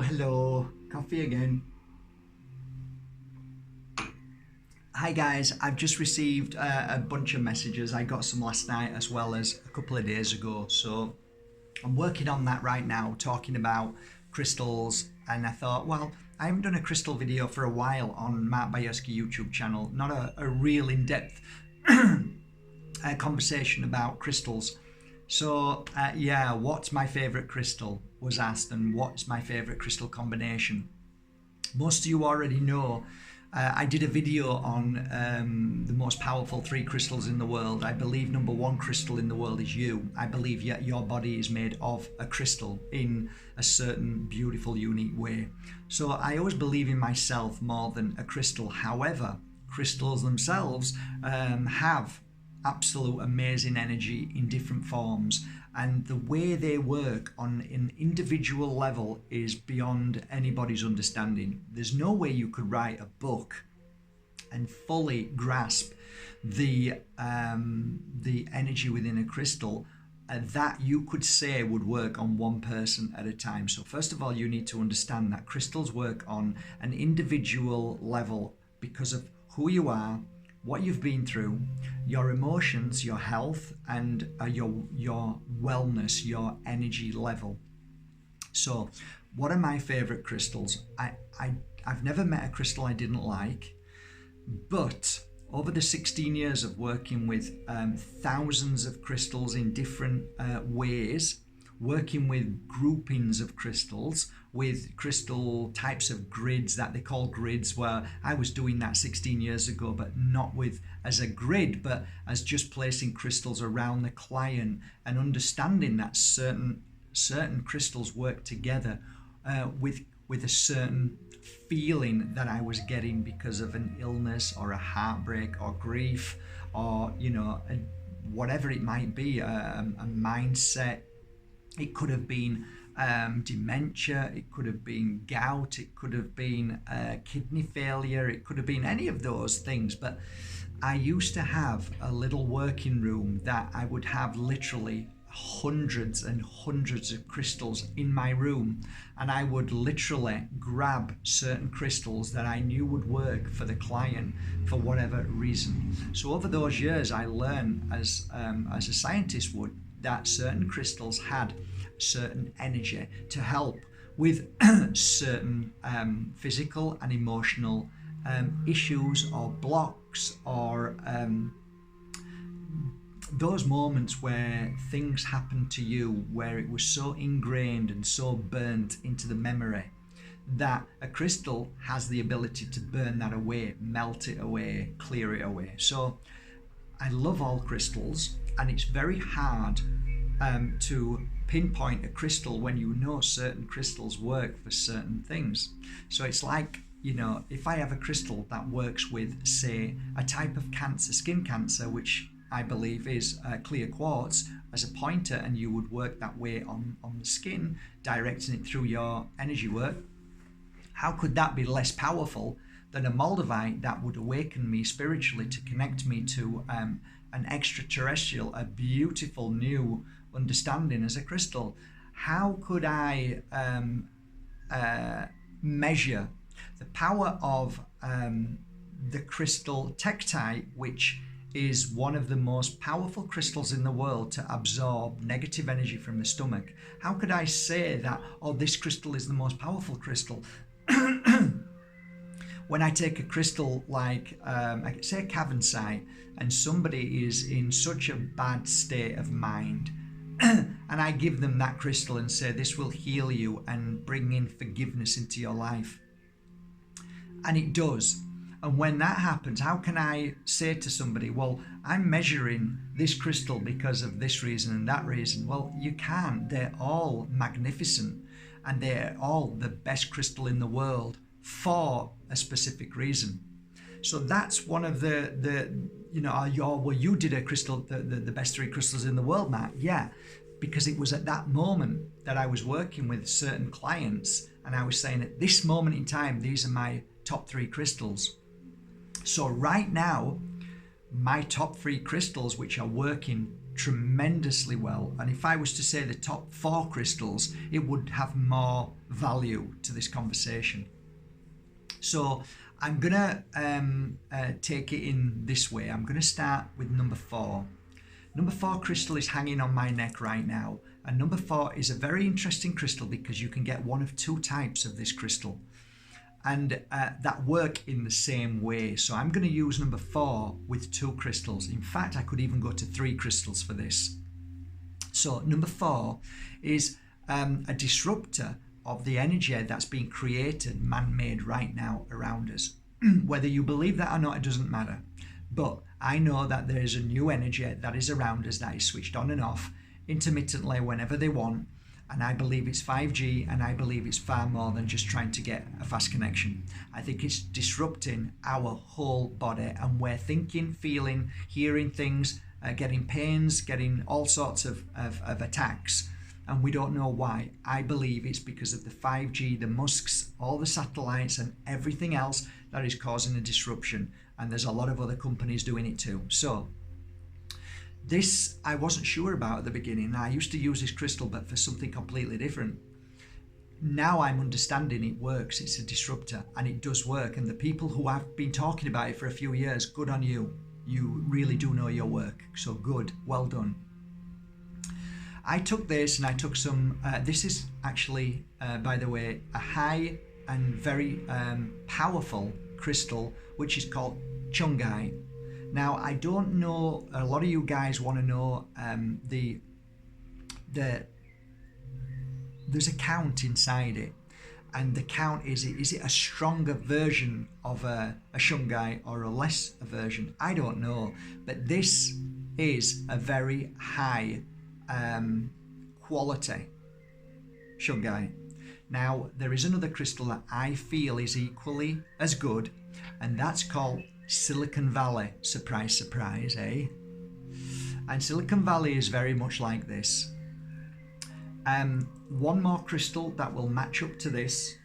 Hello, coffee again. Hi guys, I've just received a bunch of messages. I got some last night as well as a couple of days ago. So I'm working on that right now, talking about crystals. And I thought, well, I haven't done a crystal video for a while on Bajerski YouTube channel. Not a real in-depth conversation about crystals. So yeah, what's my favorite crystal was asked, and what's my favorite crystal combination? Most of you already know I did a video on the most powerful 3 crystals in the world. I believe number 1 crystal in the world is you. I believe yet your body is made of a crystal in a certain beautiful, unique way. So I always believe in myself more than a crystal. However, crystals themselves have absolute amazing energy in different forms, and the way they work on an individual level is beyond anybody's understanding. There's no way you could write a book and fully grasp the energy within a crystal that you could say would work on one person at a time. So first of all, you need to understand that crystals work on an individual level because of who you are, what you've been through, your emotions, your health, and your wellness, your energy level. So what are my favorite crystals? I've never met a crystal I didn't like, but over the 16 years of working with thousands of crystals in different ways, working with groupings of crystals, with crystal types of grids that they call grids, where I was doing that 16 years ago, but not with as a grid, but as just placing crystals around the client and understanding that certain crystals work together with a certain feeling that I was getting because of an illness or a heartbreak or grief, or whatever it might be, a mindset. It could have been dementia, it could have been gout, it could have been kidney failure, it could have been any of those things. But I used to have a little working room that I would have literally hundreds and hundreds of crystals in my room, and I would literally grab certain crystals that I knew would work for the client for whatever reason. So over those years, I learned as a scientist would, that certain crystals had certain energy to help with certain physical and emotional issues or blocks, or those moments where things happened to you where it was so ingrained and so burnt into the memory that a crystal has the ability to burn that away, melt it away, clear it away. So I love all crystals, and it's very hard to pinpoint a crystal when you know certain crystals work for certain things. So it's like, if I have a crystal that works with, say, a type of cancer, skin cancer, which I believe is clear quartz as a pointer, and you would work that way on the skin, directing it through your energy work, how could that be less powerful than a Moldavite that would awaken me spiritually to connect me to an extraterrestrial, a beautiful new understanding as a crystal? How could I measure the power of the crystal tektite, which is one of the most powerful crystals in the world to absorb negative energy from the stomach? How could I say that, oh, this crystal is the most powerful crystal? When I take a crystal like, say, cavensite, and somebody is in such a bad state of mind, and I give them that crystal and say, this will heal you and bring in forgiveness into your life. And it does. And when that happens, how can I say to somebody, well, I'm measuring this crystal because of this reason and that reason? Well, you can't. They're all magnificent, and they're all the best crystal in the world for a specific reason. So that's one of you did a crystal, the best 3 crystals in the world, Matt. Yeah, because it was at that moment that I was working with certain clients, and I was saying, at this moment in time, these are my top 3 crystals. So right now, my top 3 crystals, which are working tremendously well. And if I was to say the top 4 crystals, it would have more value to this conversation. So I'm gonna take it in this way. I'm gonna start with number 4. Number 4 crystal is hanging on my neck right now. And number 4 is a very interesting crystal because you can get one of 2 types of this crystal. And that work in the same way. So I'm going to use number 4 with 2 crystals. In fact, I could even go to 3 crystals for this. So number 4 is a disruptor of the energy that's being created, man-made right now around us. Whether you believe that or not, it doesn't matter. But I know that there is a new energy that is around us that is switched on and off intermittently whenever they want. And I believe it's 5G, and I believe it's far more than just trying to get a fast connection. I think it's disrupting our whole body, and we're thinking, feeling, hearing things, getting pains, getting all sorts of attacks, and we don't know why. I believe it's because of the 5G, the Musks, all the satellites and everything else that is causing a disruption, and there's a lot of other companies doing it too. So this I wasn't sure about at the beginning. I used to use this crystal, but for something completely different. Now I'm understanding it works. It's a disruptor, and it does work. And the people who have been talking about it for a few years, good on you. You really do know your work. So good, well done. I took this, and I took some, this is actually, by the way, a high and very powerful crystal, which is called Chungai. Now, I don't know, a lot of you guys want to know there's a count inside it, and the count is it a stronger version of a shungai or a less a version? I don't know, but this is a very high quality shungai. Now, there is another crystal that I feel is equally as good, and that's called Silicon Valley. Surprise, surprise, eh? And Silicon Valley is very much like this. One more crystal that will match up to this,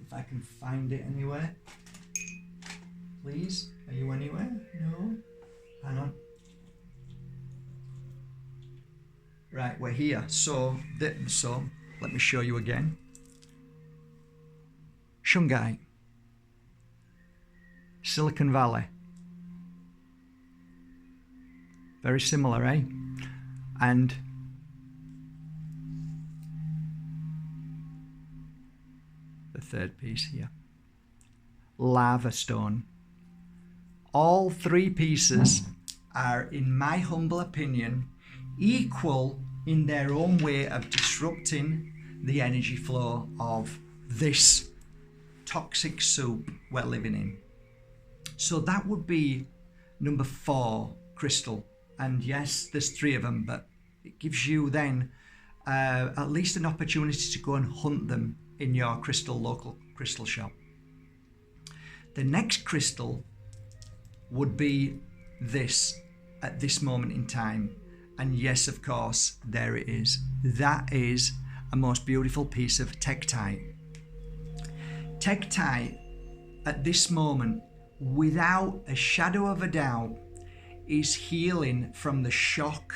if I can find it anywhere. Please, are you anywhere? No? Hang on. Right, we're here. So let me show you again. Shungai. Silicon Valley. Very similar, eh? And the third piece here. Lava stone. All 3 pieces are, in my humble opinion, equal in their own way of disrupting the energy flow of this toxic soup we're living in. So that would be number 4 crystal. And yes, there's 3 of them, but it gives you then at least an opportunity to go and hunt them in your local crystal shop. The next crystal would be this at this moment in time. And yes, of course, there it is. That is a most beautiful piece of tektite. Tektite at this moment, without a shadow of a doubt, is healing from the shock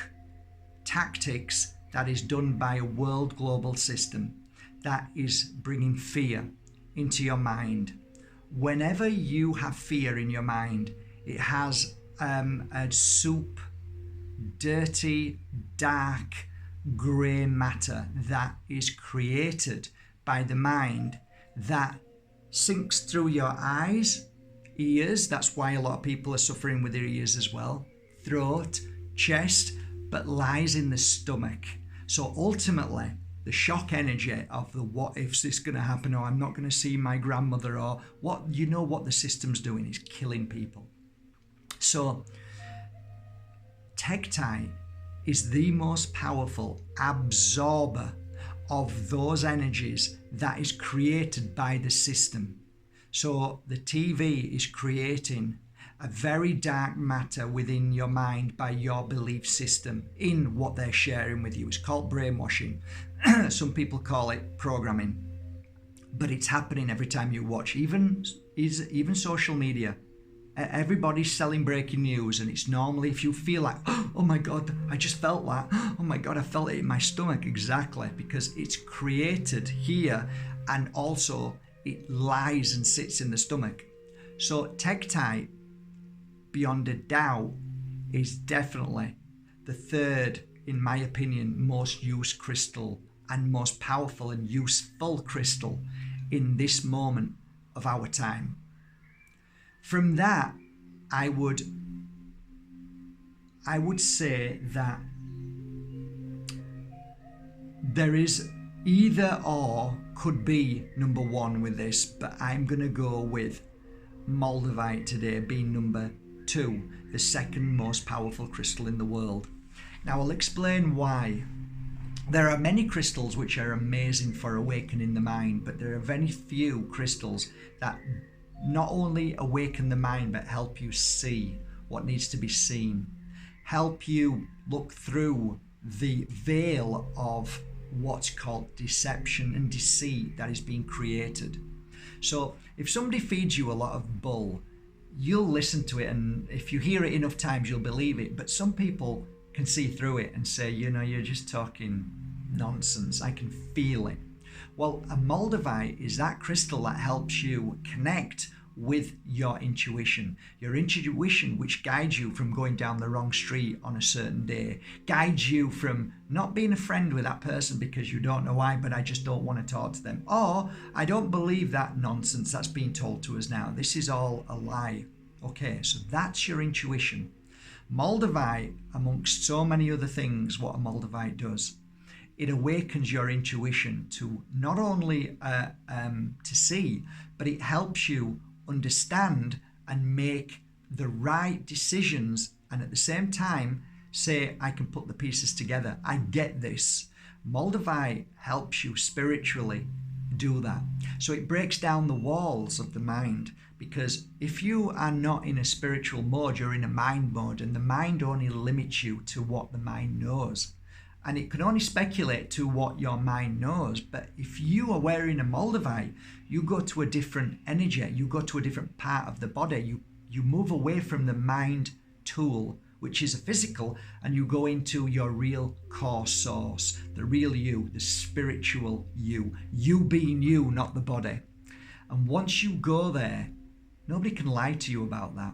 tactics that is done by a world global system that is bringing fear into your mind. Whenever you have fear in your mind, it has a soup, dirty, dark, grey matter that is created by the mind that sinks through your eyes, ears, that's why a lot of people are suffering with their ears as well, throat, chest, but lies in the stomach. So ultimately, the shock energy of the what if's this going to happen, or I'm not going to see my grandmother, or what the system's doing is killing people. So tektite is the most powerful absorber of those energies that is created by the system. So the TV is creating a very dark matter within your mind by your belief system in what they're sharing with you. It's called brainwashing. Some people call it programming, but it's happening every time you watch, even social media. Everybody's selling breaking news, and it's normally if you feel like, oh my God, I just felt that. Oh my God, I felt it in my stomach. Exactly, because it's created here, and also it lies and sits in the stomach. So Tektite, beyond a doubt, is definitely the third, in my opinion, most used crystal and most powerful and useful crystal in this moment of our time. From that, I would say that there is either or could be number one with this, but I'm going to go with Moldavite today being number two, the second most powerful crystal in the world. Now I'll explain why. There are many crystals which are amazing for awakening the mind, but there are very few crystals that not only awaken the mind but help you see what needs to be seen, help you look through the veil of what's called deception and deceit that is being created. So if somebody feeds you a lot of bull, you'll listen to it, and if you hear it enough times you'll believe it. But some people can see through it and say, you're just talking nonsense, I can feel it. Well, a Moldavite is that crystal that helps you connect with your intuition which guides you from going down the wrong street on a certain day, guides you from not being a friend with that person because you don't know why, but I just don't want to talk to them, or I don't believe that nonsense that's being told to us now, this is all a lie. Okay, so that's your intuition. Moldavite, amongst so many other things, what a Moldavite does, it awakens your intuition to not only to see, but it helps you understand and make the right decisions, and at the same time say, I can put the pieces together, I get this. Moldavite helps you spiritually do that. So it breaks down the walls of the mind, because if you are not in a spiritual mode, you're in a mind mode, and the mind only limits you to what the mind knows. And it can only speculate to what your mind knows. But if you are wearing a Moldavite, you go to a different energy, you go to a different part of the body, you move away from the mind tool, which is a physical, and you go into your real core source, the real you, the spiritual you being you, not the body. And once you go there, nobody can lie to you about that.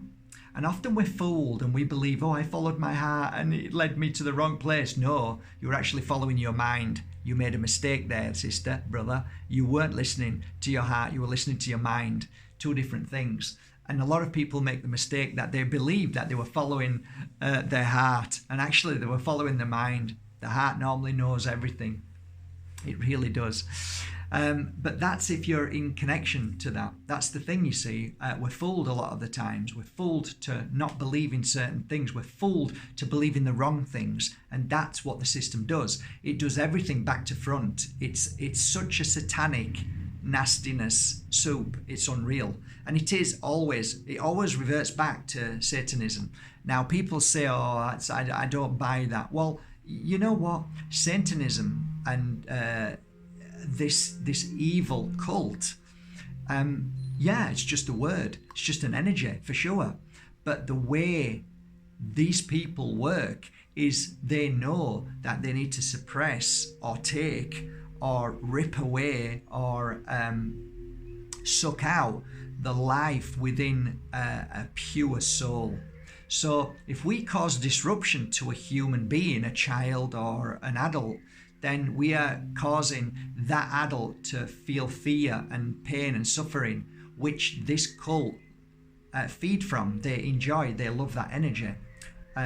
And often we're fooled and we believe, I followed my heart and it led me to the wrong place. No, you were actually following your mind. You made a mistake there, sister, brother. You weren't listening to your heart, you were listening to your mind. Two different things. And a lot of people make the mistake that they believed that they were following their heart, and actually they were following their mind. The heart normally knows everything. It really does. But that's if you're in connection to that. That's the thing, you see. We're fooled a lot of the times. We're fooled to not believe in certain things. We're fooled to believe in the wrong things. And that's what the system does. It does everything back to front. It's such a satanic nastiness soup. It's unreal. And it always reverts back to Satanism. Now, people say, I don't buy that. Well, you know what? Satanism and this evil cult, it's just a word, it's just an energy for sure. But the way these people work is they know that they need to suppress or take or rip away or suck out the life within a pure soul. So if we cause disruption to a human being, a child or an adult, then we are causing that adult to feel fear and pain and suffering, which this cult feed from. They enjoy, they love that energy.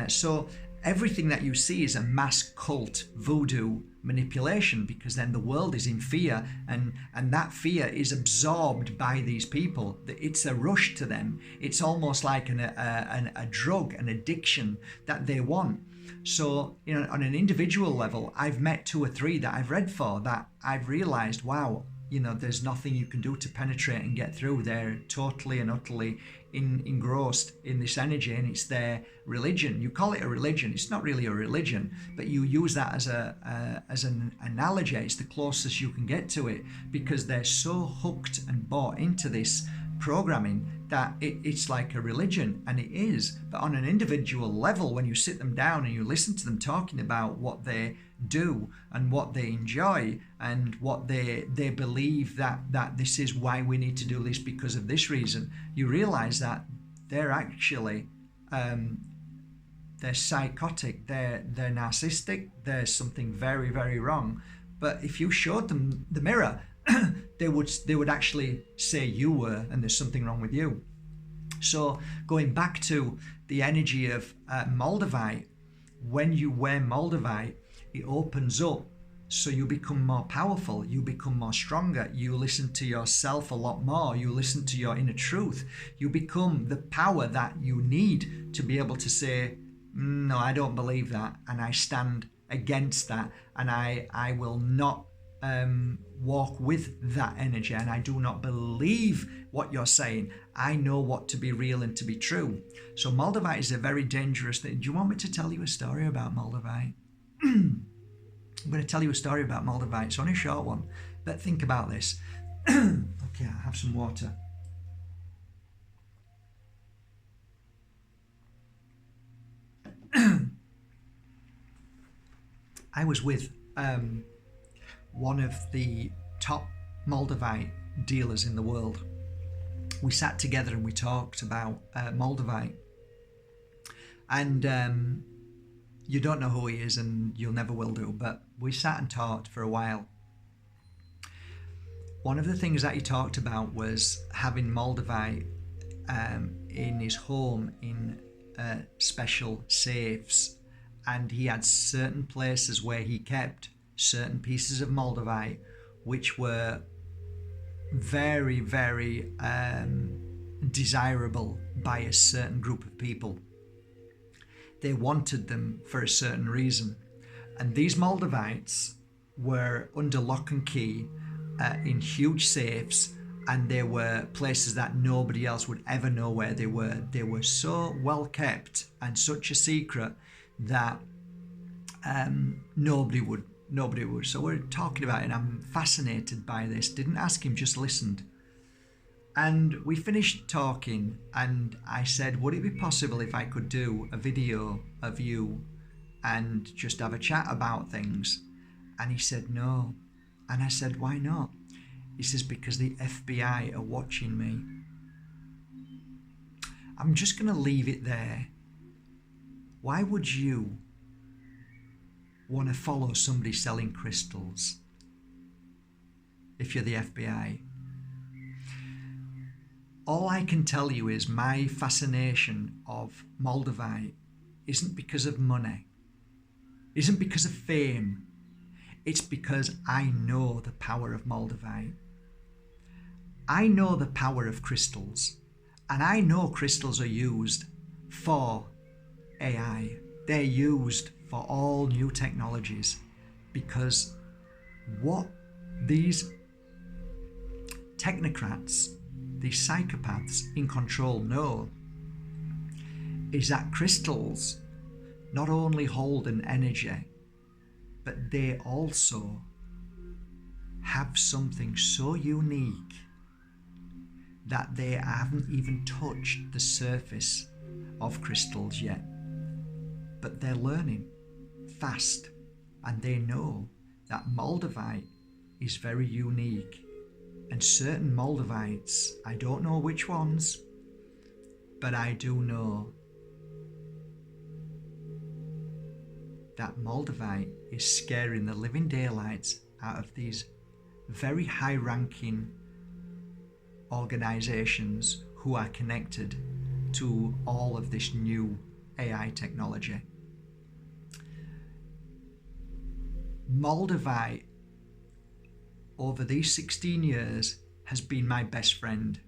So everything that you see is a mass cult voodoo manipulation, because then the world is in fear, and that fear is absorbed by these people. It's a rush to them. It's almost like a drug, an addiction that they want. So, on an individual level, I've met 2 or 3 that I've read for that I've realized, wow, there's nothing you can do to penetrate and get through. They're totally and utterly engrossed in this energy, and it's their religion. You call it a religion. It's not really a religion, but you use that as an analogy. It's the closest you can get to it, because they're so hooked and bought into this programming that it's like a religion, and it is. But on an individual level, when you sit them down and you listen to them talking about what they do and what they enjoy and what they believe that this is why we need to do this because of this reason, you realize that they're actually they're psychotic, they're narcissistic, there's something very, very wrong. But if you showed them the mirror, they would actually say you were, and there's something wrong with you. So going back to the energy of Moldavite, when you wear Moldavite, it opens up, so you become more powerful, you become more stronger, you listen to yourself a lot more, you listen to your inner truth, you become the power that you need to be able to say, no, I don't believe that, and I stand against that, and I will not walk with that energy, and I do not believe what you're saying. I know what to be real and to be true. So Moldavite is a very dangerous thing. Do you want me to tell you a story about Moldavite? I'm going to tell you a story about Moldavite. It's only a short one, but think about this. Okay, I'll have some water. I was with one of the top Moldavite dealers in the world. We sat together and we talked about Moldavite. And you don't know who he is, and you'll never will do, but we sat and talked for a while. One of the things that he talked about was having Moldavite in his home in special safes, and he had certain places where he kept certain pieces of Moldavite which were very, very desirable by a certain group of people. They wanted them for a certain reason, and these Moldavites were under lock and key in huge safes, and they were places that nobody else would ever know where they were. They were so well kept and such a secret that nobody would. So we're talking about it, and I'm fascinated by this. Didn't ask him, just listened. And we finished talking, and I said, would it be possible if I could do a video of you and just have a chat about things? And he said no. And I said, why not? He says, because the FBI are watching me. I'm just going to leave it there. Why would you want to follow somebody selling crystals if you're the FBI? All I can tell you is my fascination of Moldavite isn't because of money, isn't because of fame. It's because I know the power of Moldavite. I know the power of crystals, and I know crystals are used for AI. They're used for all new technologies, because what these technocrats, these psychopaths in control know is that crystals not only hold an energy, but they also have something so unique that they haven't even touched the surface of crystals yet. But they're learning fast, and they know that Moldavite is very unique. And certain Moldavites, I don't know which ones, but I do know that Moldavite is scaring the living daylights out of these very high-ranking organizations who are connected to all of this new AI technology. Moldavite, over these 16 years, has been my best friend.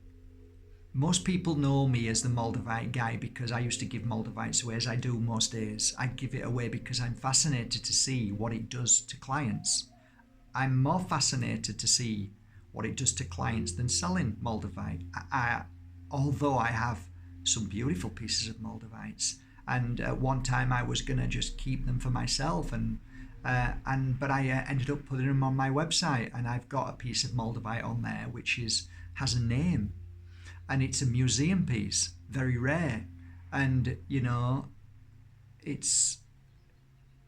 Most people know me as the Moldavite guy because I used to give Moldavites away, as I do most days. I give it away because I'm fascinated to see what it does to clients. I'm more fascinated to see what it does to clients than selling Moldavite. Although I have some beautiful pieces of Moldavites, and at one time I was gonna just keep them for myself, but I ended up putting them on my website, and I've got a piece of Moldavite on there which has a name. and it's a museum piece, very rare, and you know, it's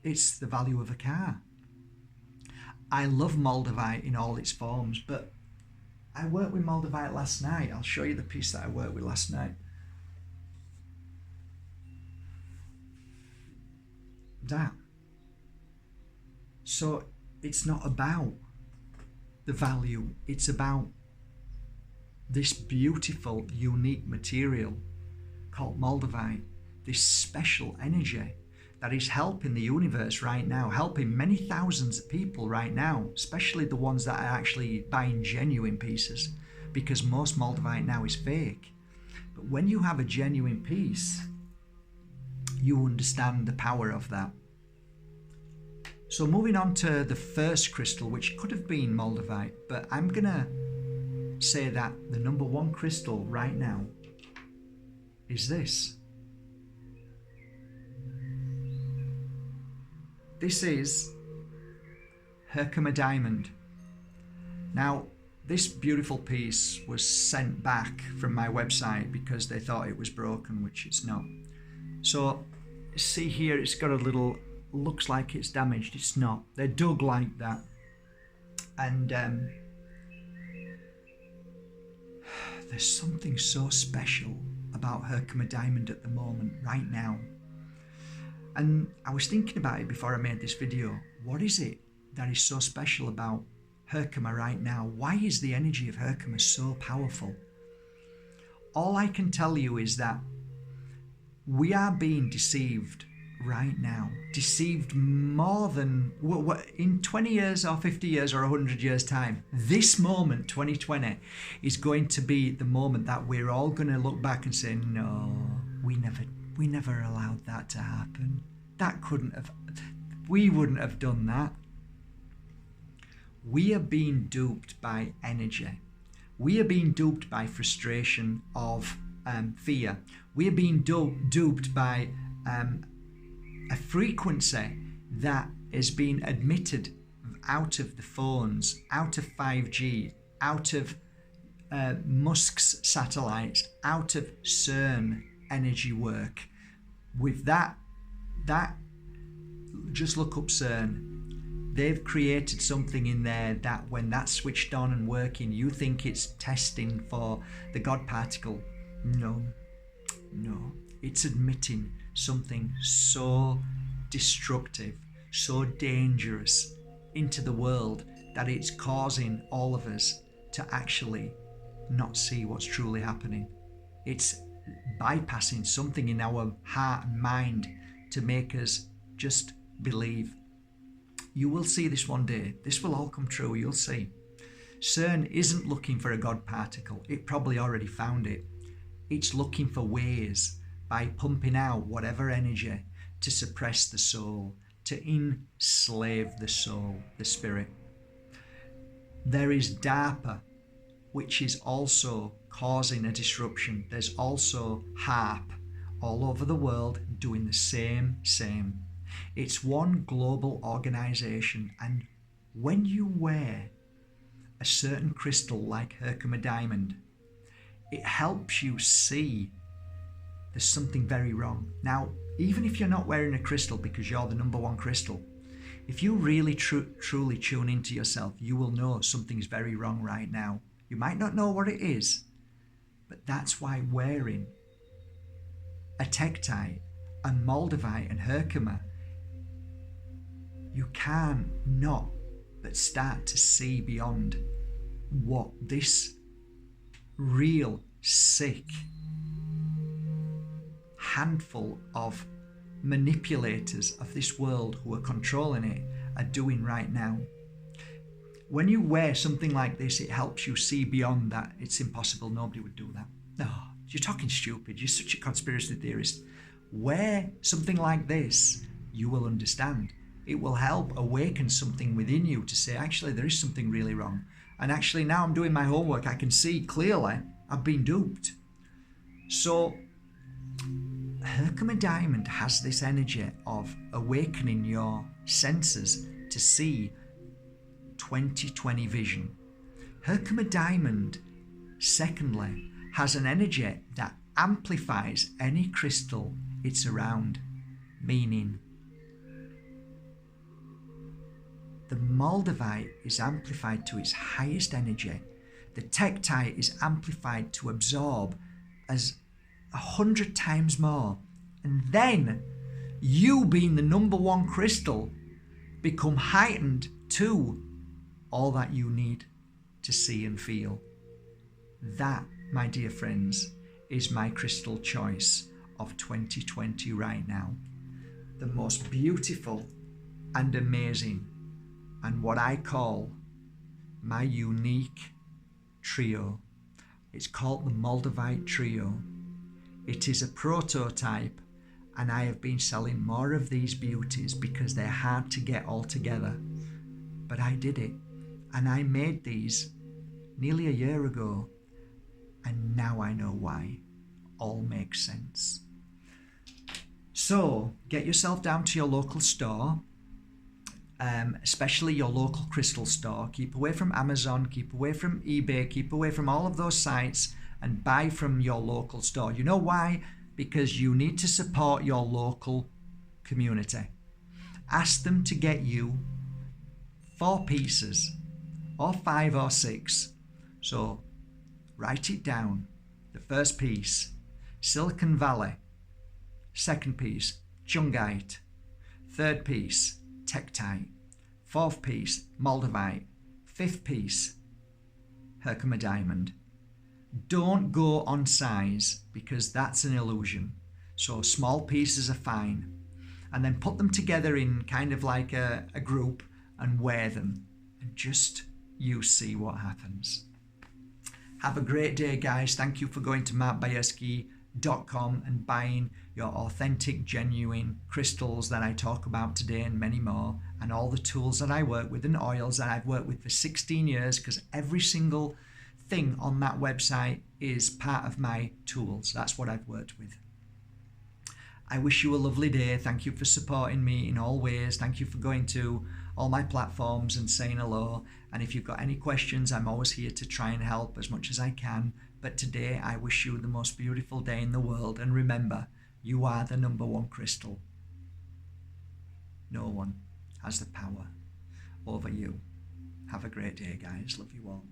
the value of a car. I love Moldavite in all its forms, but I worked with Moldavite last night. I'll show you the piece that I worked with last night. That. So it's not about the value, it's about this beautiful, unique material called Moldavite, this special energy that is helping the universe right now, helping many thousands of people right now, especially the ones that are actually buying genuine pieces, because most Moldavite now is fake. But when you have a genuine piece, you understand the power of that. So moving on to the first crystal, which could have been Moldavite, but I'm gonna say that the number one crystal right now is this. This is Herkimer Diamond. Now, this beautiful piece was sent back from my website because they thought it was broken, which it's not. So, see here, it's got a little, looks like it's damaged. It's not. They're dug like that. And there's something so special about Herkimer Diamond at the moment, right now. And I was thinking about it before I made this video. What is it that is so special about Herkimer right now? Why is the energy of Herkimer so powerful? All I can tell you is that we are being deceived right now. Deceived more than in 20 years or 50 years or 100 years time. This moment, 2020, is going to be the moment that we're all going to look back and say, no, we never allowed that to happen. That couldn't have, we wouldn't have done that. We are being duped by energy. We are being duped by frustration of fear. We are being duped by a frequency that is being admitted out of the phones, out of 5G, out of Musk's satellites, out of CERN energy work. With that, just look up CERN. They've created something in there that when that's switched on and working, you think it's testing for the God particle. No, it's admitting something so destructive, so dangerous into the world that it's causing all of us to actually not see what's truly happening. It's bypassing something in our heart and mind to make us just believe. You will see this one day. This will all come true, you'll see. CERN isn't looking for a God particle. It probably already found it. It's looking for ways by pumping out whatever energy to suppress the soul, to enslave the soul, the spirit. There is DARPA, which is also causing a disruption. There's also HARP all over the world doing the same. It's one global organization, and when you wear a certain crystal like Herkimer Diamond, it helps you see there's something very wrong. Now, even if you're not wearing a crystal because you're the number one crystal, if you really truly tune into yourself, you will know something's very wrong right now. You might not know what it is, but that's why wearing a tektite, a moldavite and Herkimer, you can not but start to see beyond what this real sick handful of manipulators of this world who are controlling it are doing right now. When you wear something like this, it helps you see beyond that. It's impossible, nobody would do that. No, you're talking stupid, you're such a conspiracy theorist. Wear something like this, you will understand. It will help awaken something within you to say, actually, there is something really wrong. And actually, now I'm doing my homework, I can see clearly I've been duped. So, Herkimer Diamond has this energy of awakening your senses to see 2020 vision. Herkimer Diamond, secondly, has an energy that amplifies any crystal it's around, meaning the Moldavite is amplified to its highest energy. The Tektite is amplified to absorb as 100 times more. And then you, being the number one crystal, become heightened to all that you need to see and feel. That, my dear friends, is my crystal choice of 2020 right now. The most beautiful and amazing, and what I call my unique trio. It's called the Moldavite Trio. It is a prototype, and I have been selling more of these beauties because they're hard to get all together. But I did it, and I made these nearly a year ago, and now I know why. All makes sense. So get yourself down to your local store, especially your local crystal store. Keep away from Amazon, keep away from eBay, keep away from all of those sites, and buy from your local store. You know why? Because you need to support your local community. Ask them to get you 4 pieces, or 5 or 6. So write it down. The first piece, Silicon Valley. Second piece, Jungite. Third piece, Tektite. Fourth piece, Moldavite. Fifth piece, Herkimer Diamond. Don't go on size, because that's an illusion. So small pieces are fine. And then put them together in kind of like a group and wear them. And just you see what happens. Have a great day, guys. Thank you for going to Bajerski.com and buying your authentic, genuine crystals that I talk about today and many more, and all the tools that I work with and oils that I've worked with for 16 years, because every single thing on that website is part of my tools. That's what I've worked with. I wish you a lovely day. Thank you for supporting me in all ways. Thank you for going to all my platforms and saying hello. And if you've got any questions, I'm always here to try and help as much as I can. But today, I wish you the most beautiful day in the world. And remember, you are the number one crystal. No one has the power over you. Have a great day, guys. Love you all.